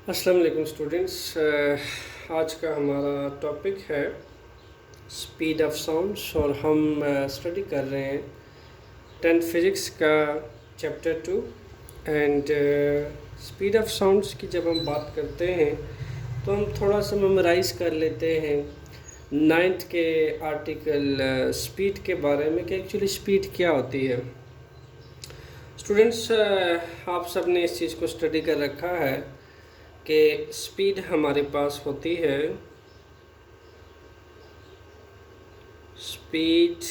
अस्सलाम वालेकुम स्टूडेंट्स। आज का हमारा टॉपिक है स्पीड ऑफ साउंड्स और हम स्टडी कर रहे हैं 10th फिज़िक्स का chapter 2 and speed of sounds की जब हम बात करते हैं तो हम थोड़ा सा मेमोराइज कर लेते हैं 9th के आर्टिकल स्पीड के बारे में कि एक्चुअली स्पीड क्या होती है। स्टूडेंट्स, आप सब ने इस चीज़ को स्टडी कर रखा है कि स्पीड हमारे पास होती है, speed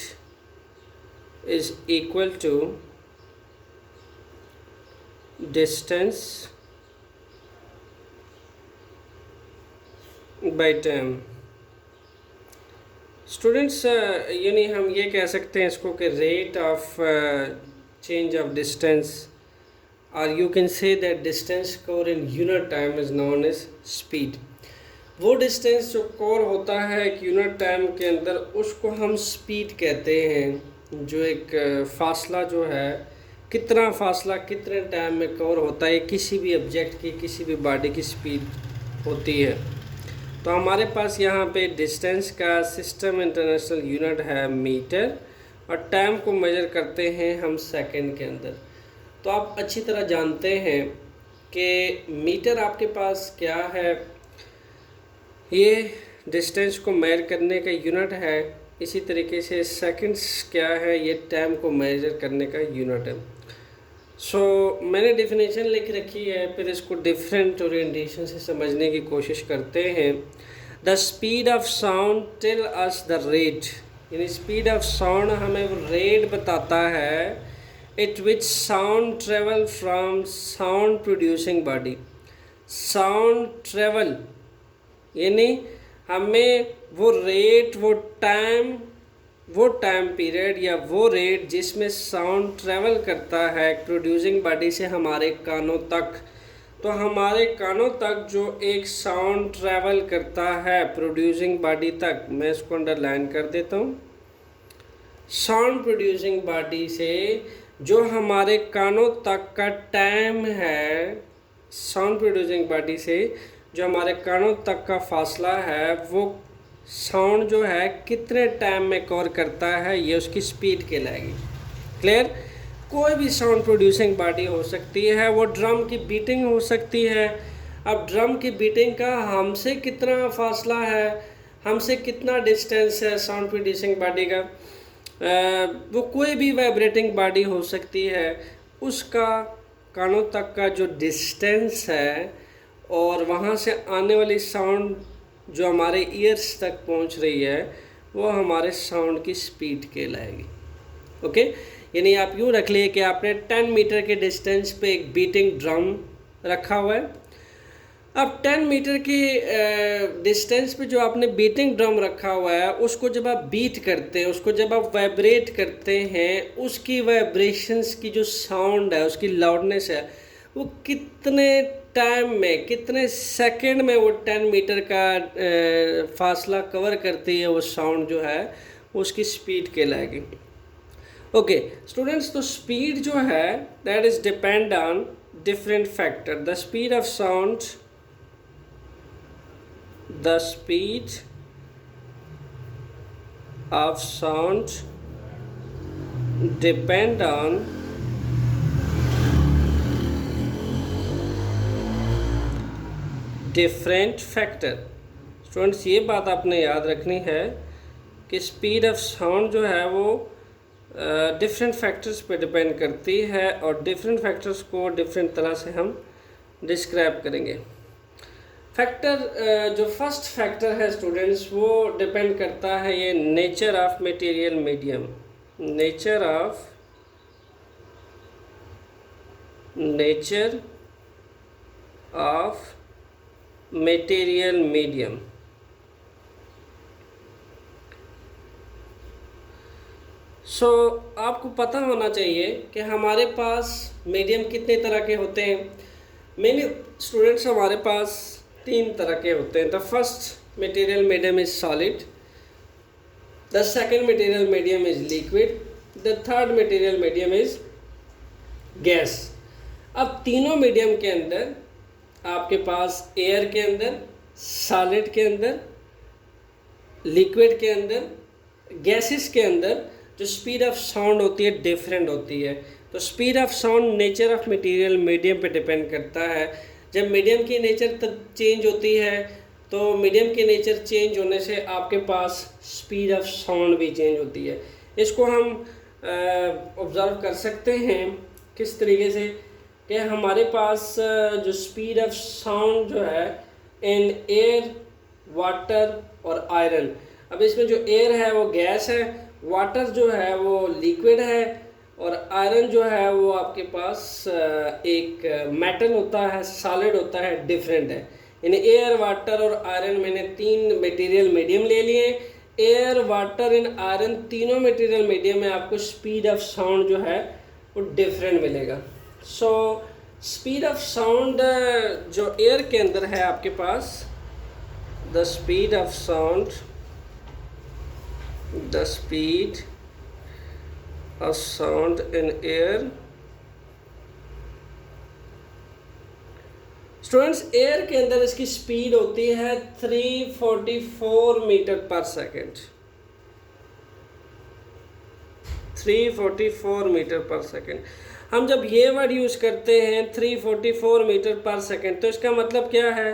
is equal to distance by time. Students, यानी हम ये कह सकते हैं इसको कि rate of change of distance, or you can say that distance covered in unit time is known as speed। वो डिस्टेंस जो कवर होता है एक यूनिट टाइम के अंदर उसको हम स्पीड कहते हैं। जो एक फासला जो है, कितना फासला कितने टाइम में कवर होता है, किसी भी ऑब्जेक्ट की किसी भी बॉडी की स्पीड होती है। तो हमारे पास यहाँ पे डिस्टेंस का सिस्टम इंटरनेशनल यूनिट है मीटर, और टाइम को मेजर करते हैं हम सेकंड के अंदर। तो आप अच्छी तरह जानते हैं कि मीटर आपके पास क्या है, ये डिस्टेंस को मेजर करने का यूनिट है। इसी तरीके से सेकंड्स क्या है, ये टाइम को मेजर करने का यूनिट है। सो मैंने डेफिनेशन लिख रखी है, फिर इसको डिफरेंट ओरिएंटेशन से समझने की कोशिश करते हैं। The speed of sound tell us the rate, यानी स्पीड ऑफ साउंड हमें वो रेट बताता है it which sound travel from sound producing body. Sound travel यानी हमें वो रेट, वो टाइम पीरियड या वो रेट जिसमें साउंड ट्रेवल करता है प्रोड्यूसिंग बॉडी से हमारे कानों तक। तो हमारे कानों तक जो एक साउंड ट्रैवल करता है प्रोड्यूसिंग बॉडी तक, मैं इसको अंडरलाइन कर देता हूँ। साउंड प्रोड्यूसिंग बॉडी से जो हमारे कानों तक का टाइम है, साउंड प्रोड्यूसिंग बॉडी से जो हमारे कानों तक का फासला है, वो साउंड जो है कितने टाइम में कवर करता है, ये उसकी स्पीड कहलाएगी। क्लियर? कोई भी साउंड प्रोड्यूसिंग बॉडी हो सकती है, वो ड्रम की बीटिंग हो सकती है। अब ड्रम की बीटिंग का हमसे कितना फासला है, हमसे कितना डिस्टेंस है साउंड प्रोड्यूसिंग बॉडी का, वो कोई भी वाइब्रेटिंग बॉडी हो सकती है, उसका कानों तक का जो डिस्टेंस है और वहाँ से आने वाली साउंड जो हमारे ईयर्स तक पहुँच रही है, वो हमारे साउंड की स्पीड कहलाएगी। ओके, यानी आप यूँ रख लिए कि आपने 10 मीटर के डिस्टेंस पे एक बीटिंग ड्रम रखा हुआ है। अब 10 मीटर की डिस्टेंस पे जो आपने बीटिंग ड्रम रखा हुआ है, उसको जब आप बीट करते हैं, उसको जब आप वाइब्रेट करते हैं, उसकी वाइब्रेशंस की जो साउंड है, उसकी लाउडनेस है, वो कितने टाइम में, कितने सेकंड में वो 10 मीटर का फासला कवर करती है, वो साउंड जो है उसकी स्पीड कहलाएगी। ओके स्टूडेंट्स, तो स्पीड जो है that is depend on different factor. The speed of sound, the speed of sound depend on different factor. Students, ये बात आपने याद रखनी है कि स्पीड ऑफ साउंड जो है वो डिफरेंट फैक्टर्स पे डिपेंड करती है, और डिफरेंट फैक्टर्स को डिफरेंट तरह से हम डिस्क्राइब करेंगे। फैक्टर जो फर्स्ट फैक्टर है स्टूडेंट्स, वो डिपेंड करता है ये nature of material medium. Nature of material medium. So आपको पता होना चाहिए कि हमारे पास मीडियम कितने तरह के होते हैं। मेनली स्टूडेंट्स, हमारे पास 3 तरह के होते हैं। The first material medium is solid, the second material medium is liquid, the third material medium is gas. अब तीनों मीडियम के अंदर आपके पास एयर के अंदर, सॉलिड के अंदर, लिक्विड के अंदर, गैसेस के अंदर जो स्पीड ऑफ साउंड होती है डिफरेंट होती है। तो speed of sound nature of material, medium पे डिपेंड करता है। जब मीडियम की नेचर चेंज होती है तो मीडियम की नेचर चेंज होने से आपके पास स्पीड ऑफ साउंड भी चेंज होती है। इसको हम ऑब्ज़र्व कर सकते हैं किस तरीके से कि हमारे पास जो स्पीड ऑफ साउंड जो है इन एयर, वाटर और आयरन। अब इसमें जो एयर है वो गैस है, वाटर जो है वो लिक्विड है और आयरन जो है वो आपके पास एक मेटल होता है, सॉलिड होता है, डिफरेंट है। यानी एयर, वाटर और आयरन मैंने 3 मटेरियल मीडियम ले लिए। एयर, वाटर एंड आयरन तीनों मटेरियल मीडियम में आपको स्पीड ऑफ साउंड जो है वो डिफरेंट मिलेगा। सो स्पीड ऑफ साउंड जो एयर के अंदर है आपके पास, the speed of sound, the speed of sound in air. Students, air के अंदर इसकी स्पीड होती है 344 मीटर पर सेकेंड। 344 मीटर पर सेकेंड। हम जब ये वर्ड यूज़ करते हैं 344 मीटर पर सेकेंड, तो इसका मतलब क्या है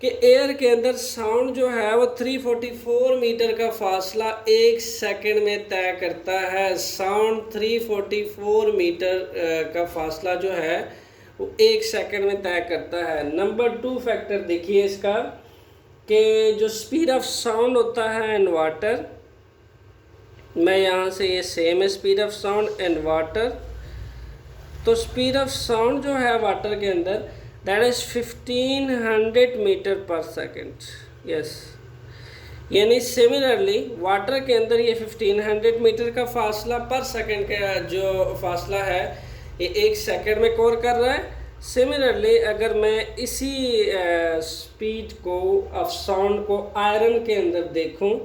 कि एयर के अंदर साउंड जो है वो 344 मीटर का फासला 1 सेकंड में तय करता है। साउंड 344 मीटर का फासला जो है वो 1 सेकंड में तय करता है। नंबर 2 फैक्टर देखिए इसका कि जो स्पीड ऑफ साउंड होता है इन वाटर, मैं यहाँ से ये सेम है speed of sound in water. तो स्पीड ऑफ साउंड जो है वाटर के अंदर दैट इज़ 1500 मीटर पर सेकेंड। यस, यानी सिमिलरली वाटर के अंदर ये 1500 मीटर का फासला पर सेकेंड का जो फासला है ये 1 सेकंड में कवर कर रहा है। सिमिलरली अगर मैं इसी स्पीड को ऑफ साउंड को आयरन के अंदर देखूं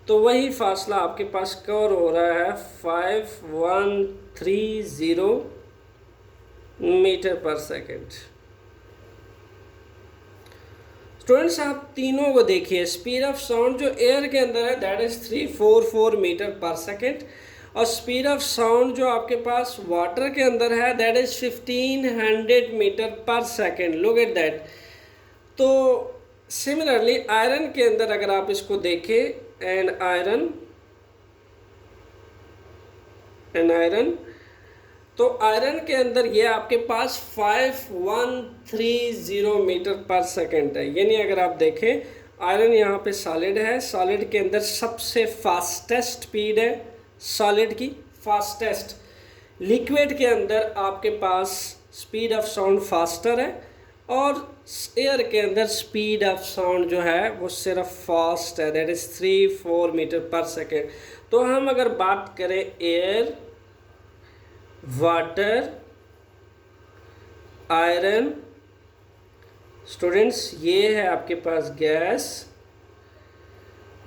तो वही फासला आपके पास कवर हो रहा है 5130 मीटर पर सेकेंड। स्टूडेंट्स, आप तीनों को देखिए। स्पीड ऑफ साउंड जो एयर के अंदर है दैट इज़ 344 मीटर पर सेकेंड और स्पीड ऑफ साउंड जो आपके पास वाटर के अंदर है दैट इज़ 1500 मीटर पर सेकेंड। Look at that. तो सिमिलरली आयरन के अंदर अगर आप इसको देखें एंड आयरन तो आयरन के अंदर ये आपके पास 5130 मीटर पर सेकेंड है। यानी अगर आप देखें आयरन यहाँ पे सॉलिड है, सॉलिड के अंदर सबसे फास्टेस्ट स्पीड है सॉलिड की, फास्टेस्ट। लिक्विड के अंदर आपके पास स्पीड ऑफ साउंड फास्टर है और एयर के अंदर स्पीड ऑफ साउंड जो है वो सिर्फ फास्ट है, दैट इज़ 34 मीटर पर सेकेंड। तो हम अगर बात करें एयर, वाटर, आयरन, स्टूडेंट्स ये है आपके पास गैस,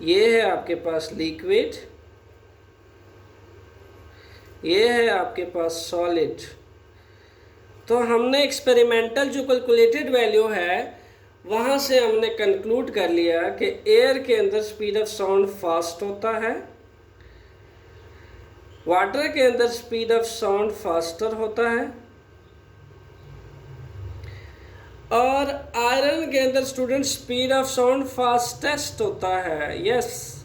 ये है आपके पास लिक्विड, ये है आपके पास सॉलिड। तो हमने एक्सपेरिमेंटल जो कैलकुलेटेड वैल्यू है वहाँ से हमने कंक्लूड कर लिया कि एयर के अंदर स्पीड ऑफ साउंड फास्ट होता है, वाटर के अंदर स्पीड ऑफ साउंड फास्टर होता है और आयरन के अंदर student speed of sound fastest होता है। Yes,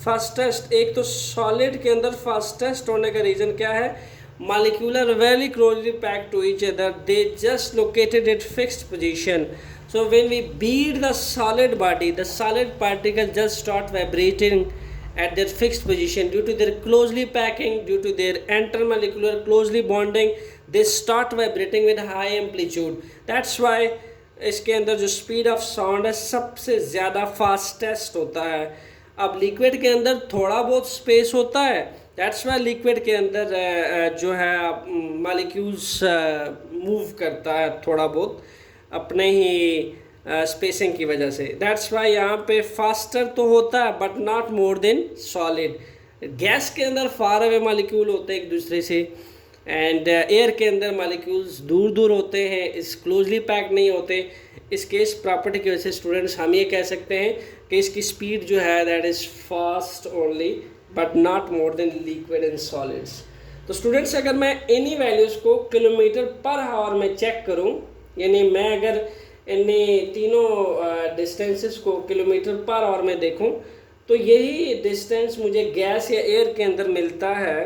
fastest. एक तो सॉलिड के अंदर फास्टेस्ट होने का रीज़न क्या है? molecular very closely packed to each other, they just located at fixed position. So when we beat the solid body, the solid particle just start vibrating at their fixed position due to their closely packing, due to their intermolecular closely bonding, they start vibrating with high amplitude. That's why इसके अंदर जो speed of sound है सबसे ज़्यादा fastest होता है। अब liquid के अंदर थोड़ा बहुत स्पेस होता है, दैट्स वाई लिक्विड के अंदर जो है मॉलिक्यूल्स मूव करता है थोड़ा बहुत अपने ही स्पेसिंग की वजह से, दैट्स वाई यहाँ पे फास्टर तो होता है but not more than solid. Gas के अंदर फार अवे मॉलिक्यूल होते हैं एक दूसरे से, एंड एयर के अंदर मालिक्यूल्स दूर दूर होते हैं, इस क्लोजली पैक नहीं होते। इसके इस प्रॉपर्टी की वजह से स्टूडेंट्स हम ये कह सकते हैं कि इसकी स्पीड जो है that is fast only but not more than liquid and solids. तो स्टूडेंट्स अगर मैं इन्हीं वैल्यूज़ को किलोमीटर पर आवर में चेक करूं, यानी मैं अगर इन्हीं तीनों डिस्टेंसेस को किलोमीटर पर आवर में देखूं, तो यही डिस्टेंस मुझे गैस या एयर के अंदर मिलता है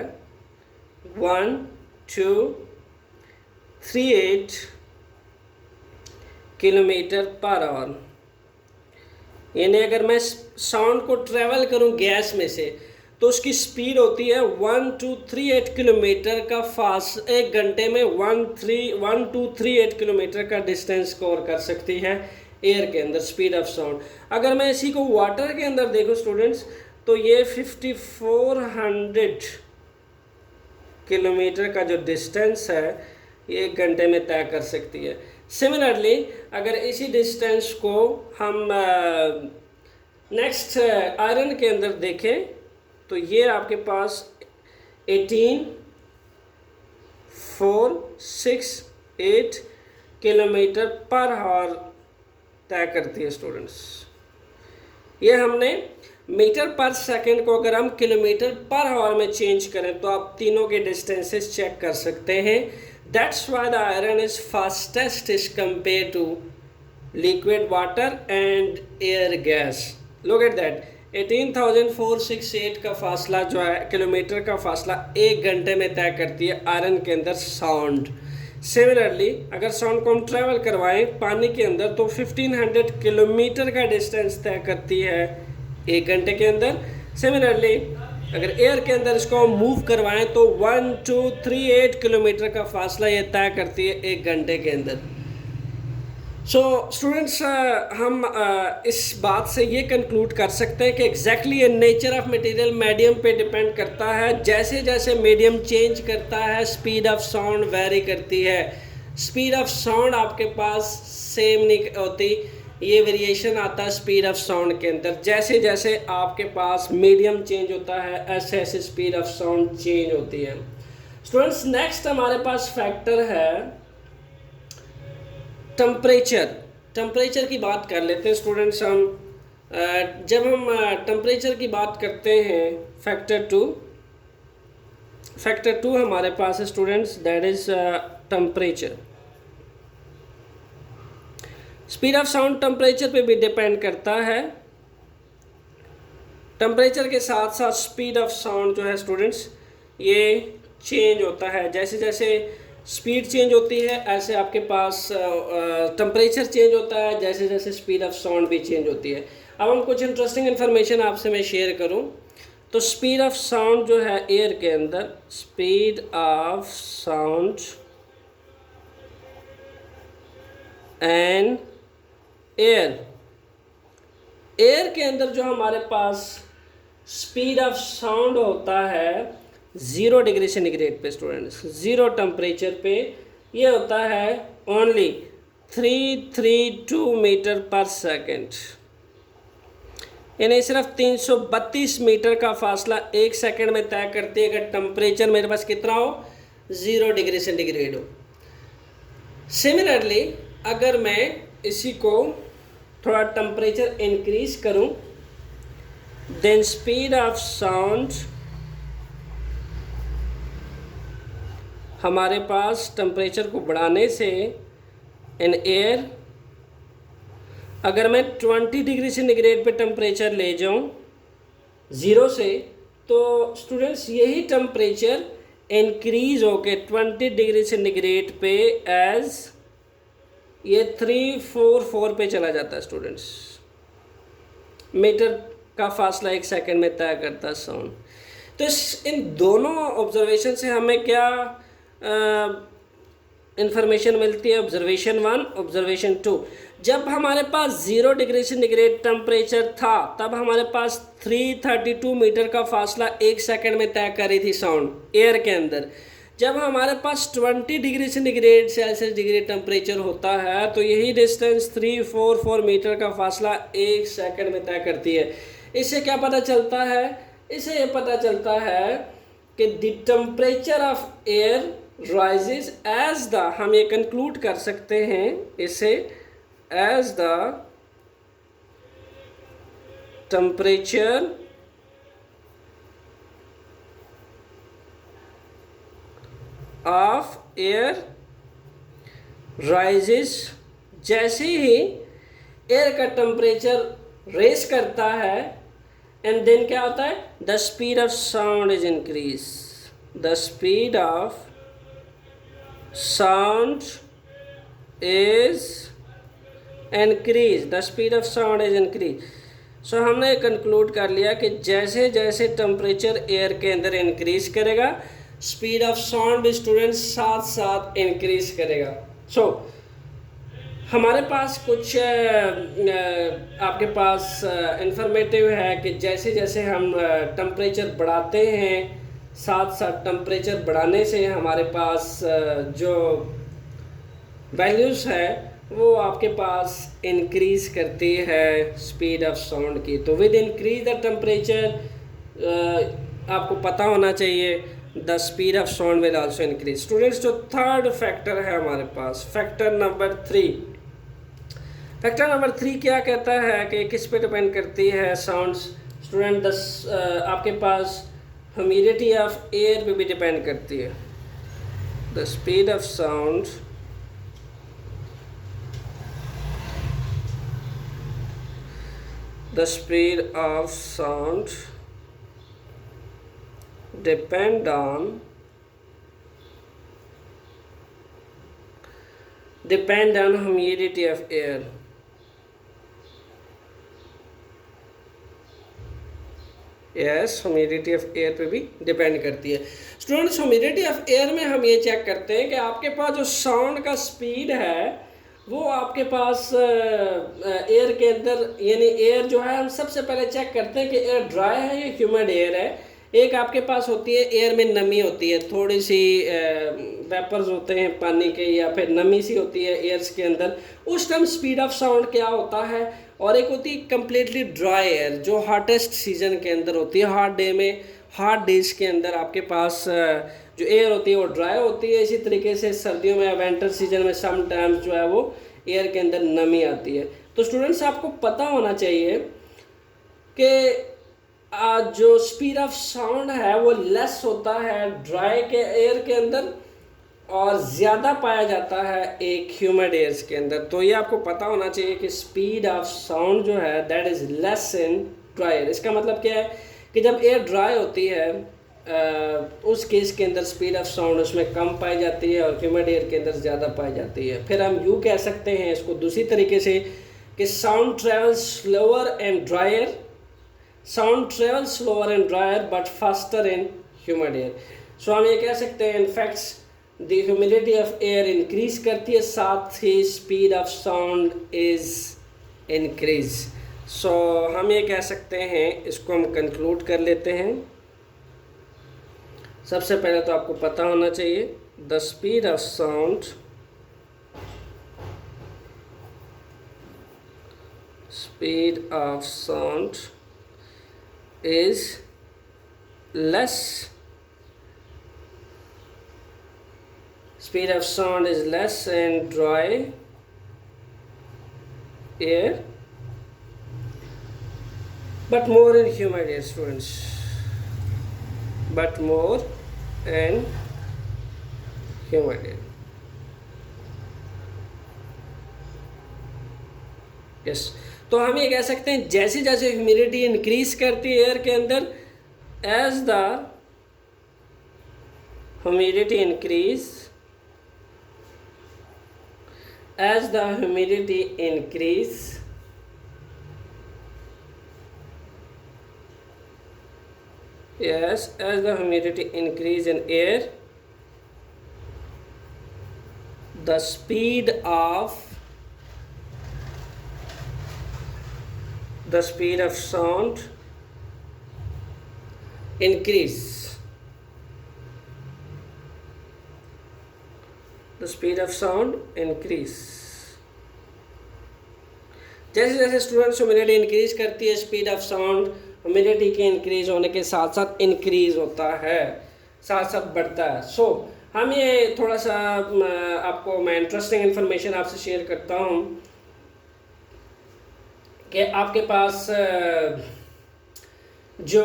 1238 किलोमीटर पर आवर। यानी अगर मैं साउंड को ट्रेवल करूं गैस में से, तो उसकी स्पीड होती है 1238 किलोमीटर का फास्ट, एक घंटे में 1238 किलोमीटर का डिस्टेंस कवर कर सकती है एयर के अंदर स्पीड ऑफ साउंड। अगर मैं इसी को वाटर के अंदर देखूं स्टूडेंट्स, तो ये 5400 किलोमीटर का जो डिस्टेंस है ये एक घंटे में तय कर सकती है। सिमिलरली अगर इसी डिस्टेंस को हम नेक्स्ट आयरन के अंदर देखें, तो ये आपके पास 18468 किलोमीटर पर आवर तय करती है स्टूडेंट्स। ये हमने मीटर पर सेकंड को अगर हम किलोमीटर पर आवर में चेंज करें तो आप तीनों के डिस्टेंसेस चेक कर सकते हैं। That's why the iron is fastest is compare to liquid water and air gas. Look at that, 18,468 का फासला जो है किलोमीटर का फासला एक घंटे में तय करती है आयरन के अंदर साउंड। सिमिलरली अगर साउंड को हम ट्रैवल करवाएं पानी के अंदर, तो 1500 किलोमीटर का डिस्टेंस तय करती है एक घंटे के अंदर। सिमिलरली अगर एयर के अंदर इसको हम मूव करवाएं तो 1238 किलोमीटर का फासला ये तय करती है एक घंटे के अंदर। सो स्टूडेंट्स हम इस बात से ये कंक्लूड कर सकते हैं कि एग्जैक्टली ये नेचर ऑफ मटेरियल मीडियम पे डिपेंड करता है। जैसे जैसे मीडियम चेंज करता है स्पीड ऑफ साउंड वेरी करती है। स्पीड ऑफ साउंड आपके पास सेम नहीं होती, ये वेरिएशन आता है स्पीड ऑफ साउंड के अंदर। जैसे जैसे आपके पास मीडियम चेंज होता है ऐसे ऐसे स्पीड ऑफ साउंड चेंज होती है। स्टूडेंट्स नेक्स्ट हमारे पास फैक्टर है टेम्परेचर। टेम्परेचर की बात कर लेते हैं स्टूडेंट्स हम। जब हम टेम्परेचर की बात करते हैं फैक्टर टू हमारे पास है students, that is temperature. Speed of sound temperature पे भी डिपेंड करता है। टेम्परेचर के साथ साथ स्पीड ऑफ साउंड जो है स्टूडेंट्स ये चेंज होता है। जैसे जैसे स्पीड चेंज होती है ऐसे आपके पास टेम्परेचर चेंज होता है, जैसे जैसे स्पीड ऑफ साउंड भी चेंज होती है। अब हम कुछ इंटरेस्टिंग इन्फॉर्मेशन आपसे मैं शेयर करूं तो स्पीड ऑफ साउंड जो है एयर के अंदर, speed of sound and air के अंदर जो हमारे पास स्पीड ऑफ साउंड होता है 0 डिग्री सेंटीग्रेड पे स्टूडेंट्स, 0 टेम्परेचर पे ये होता है ओनली 332 मीटर पर सेकेंड। यानी सिर्फ 332 मीटर का फासला एक सेकंड में तय करती है अगर टेम्परेचर मेरे पास कितना हो 0 डिग्री सेंटीग्रेड हो। सिमिलरली अगर मैं इसी को थोड़ा टेम्परेचर इंक्रीज करूं, देन स्पीड ऑफ साउंड हमारे पास टेम्परेचर को बढ़ाने से इन एयर अगर मैं 20 डिग्री सेंटीग्रेड पे टेम्परेचर ले जाऊं 0 से, तो स्टूडेंट्स यही टेम्परेचर इंक्रीज होके 20 डिग्री सेंटीग्रेड पे एज ये 344 पे चला जाता है स्टूडेंट्स। मीटर का फासला एक सेकंड में तय करता है साउंड। तो इन दोनों ऑब्जर्वेशन से हमें क्या इंफॉर्मेशन मिलती है? Observation 1, observation 2। जब हमारे पास 0 डिग्री सेंटीग्रेड टेम्परेचर था तब हमारे पास 332 मीटर का फासला एक सेकंड में तय कर रही थी साउंड एयर के अंदर। जब हमारे पास 20 degree centigrade Celsius degree temperature होता है तो यही डिस्टेंस 344 मीटर का फासला एक सेकंड में तय करती है। इससे क्या पता चलता है? इससे ये पता चलता है कि the temperature of air rises as the, हम ये कंक्लूड कर सकते हैं इसे as the temperature of air rises, जैसे ही एयर का टेम्परेचर रेस करता है एंड देन क्या होता है, the speed of sound is increase, the speed of sound is increase, the speed of sound is increase. So हमने कंक्लूड कर लिया कि जैसे जैसे टेम्परेचर एयर के अंदर इंक्रीज करेगा स्पीड ऑफ साउंड भी स्टूडेंट्स साथ साथ इंक्रीज करेगा। सो हमारे पास कुछ आपके पास इंफॉर्मेटिव है कि जैसे जैसे हम टेम्परेचर बढ़ाते हैं साथ साथ टेम्परेचर बढ़ाने से हमारे पास जो वैल्यूज़ है वो आपके पास इंक्रीज़ करती है स्पीड ऑफ साउंड की। तो विद इंक्रीज द टेम्परेचर आपको पता होना चाहिए the speed of sound will also increase. Students जो थर्ड फैक्टर है हमारे पास, फैक्टर नंबर 3, फैक्टर नंबर 3 क्या कहता है कि किस पे डिपेंड करती है साउंड्स। स्टूडेंट आपके पास ह्यूमिडिटी ऑफ एयर पे भी डिपेंड करती है। The speed of sound the speed of sound depend on humidity of air। Yes, humidity of air पे भी डिपेंड करती है। स्टूडेंट्स ह्यूमिडिटी ऑफ एयर में हम ये चेक करते हैं कि आपके पास जो साउंड का स्पीड है वो आपके पास एयर के अंदर, यानी एयर जो है हम सबसे पहले चेक करते हैं कि एयर ड्राई है या ह्यूमिड एयर है। एक आपके पास होती है एयर में नमी होती है, थोड़ी सी वेपर्स होते हैं पानी के या फिर नमी सी होती है एयर्स के अंदर, उस टाइम स्पीड ऑफ साउंड क्या होता है। और एक होती है कम्प्लीटली ड्राई एयर जो हॉटेस्ट सीजन के अंदर होती है, हॉट डे में, हॉट डेज के अंदर आपके पास जो एयर होती है वो ड्राई होती है। इसी तरीके से सर्दियों में, विंटर सीजन में सम टाइम्स जो है वो एयर के अंदर नमी आती है। तो स्टूडेंट्स आपको पता होना चाहिए कि जो स्पीड ऑफ साउंड है वो लेस होता है ड्राई के एयर के अंदर और ज़्यादा पाया जाता है एक ह्यूमिड एयर्स के अंदर। तो ये आपको पता होना चाहिए कि स्पीड ऑफ साउंड जो है that is less in dry air. इसका मतलब क्या है कि जब एयर ड्राई होती है उस केस के अंदर स्पीड ऑफ साउंड उसमें कम पाई जाती है और ह्यूमिड एयर के अंदर ज़्यादा पाई जाती है। फिर हम यूँ कह सकते हैं इसको दूसरी तरीके से कि sound travels slower and drier, sound travels slower and drier but faster in humid air. So हम ये कह सकते हैं in facts the humidity of air increase करती है, साथ ही speed of sound is increase. So हम ये कह सकते हैं, इसको हम कंक्लूड कर लेते हैं। सबसे पहले तो आपको पता होना चाहिए the speed of sound is less, speed of sound is less in dry air but more in humid air, students, but more in humid air। yes, तो हम ये कह सकते हैं जैसे जैसे ह्यूमिडिटी इंक्रीज करती है एयर के अंदर, as the humidity increase, as the humidity increase yes, as the humidity increase in air the speed of sound increase, the speed of sound increase। जैसे जैसे स्टूडेंट्स ह्यूमिडिटी इंक्रीज करती है speed of sound humidity के increase होने के साथ साथ increase होता है, साथ साथ बढ़ता है। सो हम ये थोड़ा सा आपको मैं इंटरेस्टिंग इन्फॉर्मेशन आपसे शेयर करता हूँ कि आपके पास जो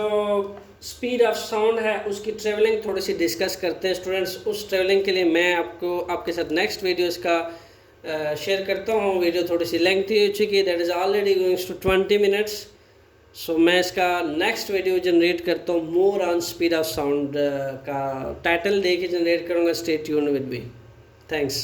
स्पीड ऑफ साउंड है उसकी ट्रेवलिंग थोड़ी सी डिस्कस करते हैं स्टूडेंट्स। उस ट्रेवलिंग के लिए मैं आपको आपके साथ नेक्स्ट वीडियो इसका शेयर करता हूँ। वीडियो थोड़ी सी लेंथी हो चुकी है, that is already goings to 20 minutes. So मैं इसका नेक्स्ट वीडियो जनरेट करता हूँ more on speed of sound का टाइटल दे के जनरेट करूँगा। Stay tuned with me. Thanks.